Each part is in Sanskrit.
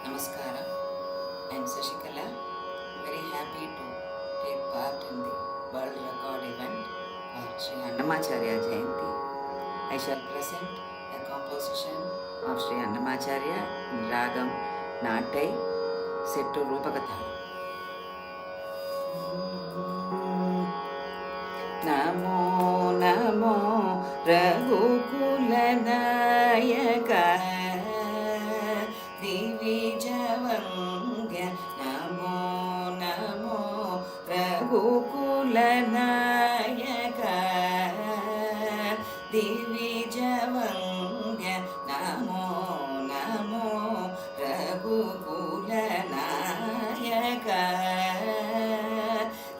Namaskaram. I am Sashikala. Very happy to take part in the world record event for Sri Annamacharya Jayanti. I shall present a composition of Sri Annamacharya in Ragam Natai set to Rupakathalam. Namo Namo Raghukula Nayaka Divijavangya Namo Namo Raghukula Nayaka Divijavangya Namo Namo Raghukula Nayaka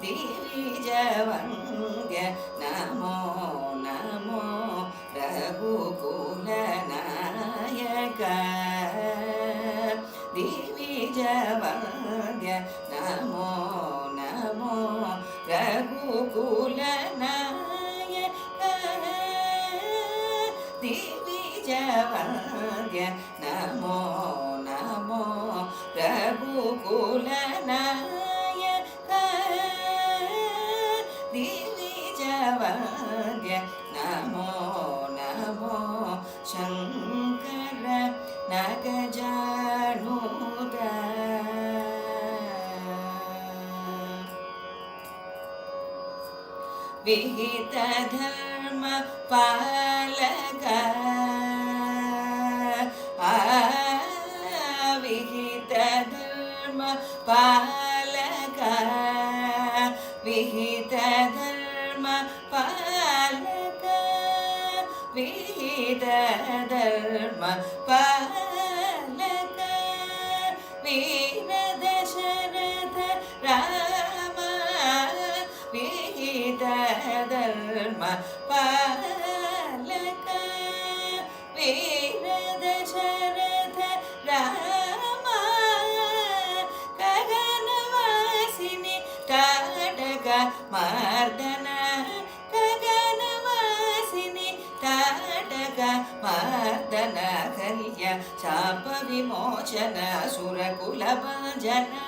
Divijavangya Namo Namo Raghukula Nayaka Divijavangya Namo Namo Raghukula Nayaka Divijavangya Namo Namo Raghukula Nayaka Divijavangya Namo Namo Shankara Nagajanuda Vihita Dharma Palaka Vihita Dharma Palaka Vihita Dharma Palaka Vihita Dharma Palaka Veera Dasharatha Rama Vihita Dharma Palaka Veera Dasharatha Rama Kaganavasini Tadaka Mardana Kaganavasini Tadaka Mardana Kalya Chapa Vimochana Surakula Bhajana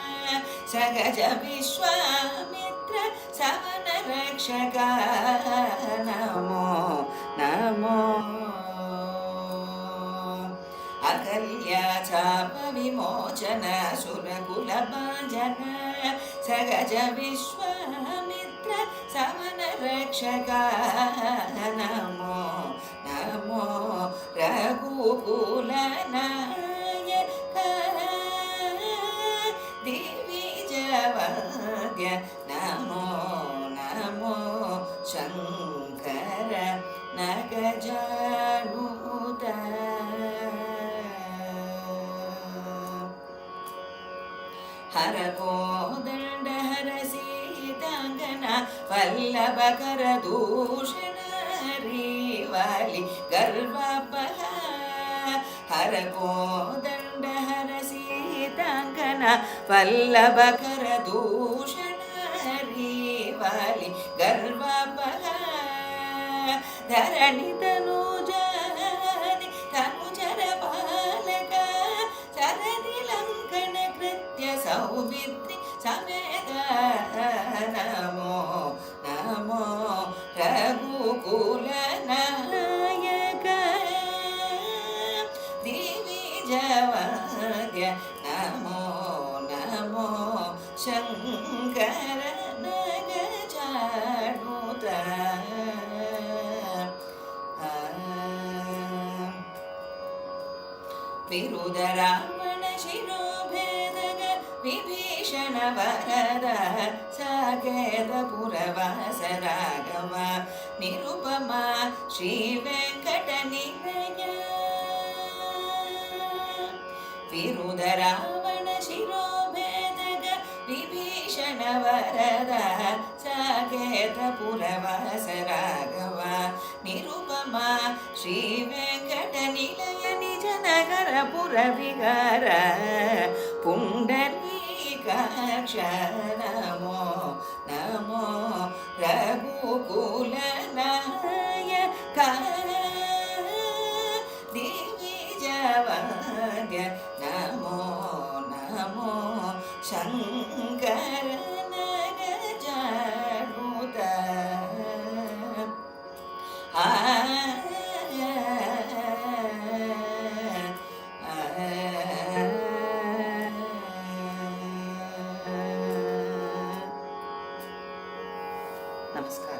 Sagaja Vishwamitra Savana Rakshaka Namo Namo Akalya Chapa Vimochana Surakula Bhajana Sagaja Vishwamitra Savana Rakshaka Namo Namo Raghukula Nayaka Divijavangya Namo Namo Shankara Nagajanuda Harakodanda Harasitangana Vallabhakara Dushanari Vali Garvapaha Harakodanda Harasitangana Vallabhakara Dushanari Vali Garvapaha Dharani Tanujani Tanujara Palaka Saradi Lankana Kritya Saubitri Sameda Namo Namo Raghukula Nayaka Divijavangya Namo Namo Shankara Nagajanuda Viruda Ravana Shirobhedaga Vibhishana Varada Saketa Puravasa Raghava Nirupama Shri Venkata Nilaya Viruda Ravana Shirobhedaga Vibhishana Varada Saketa Puravasa Raghava Nirupama Shri Venkata Nilaya Nijanagara Puravigara Pundarikaksha Namo Namo Raghukula Nayaka Divijavangya Namo ಶಂಕರನ ಗಜಾನುತ ನಮಸ್ಕಾರ.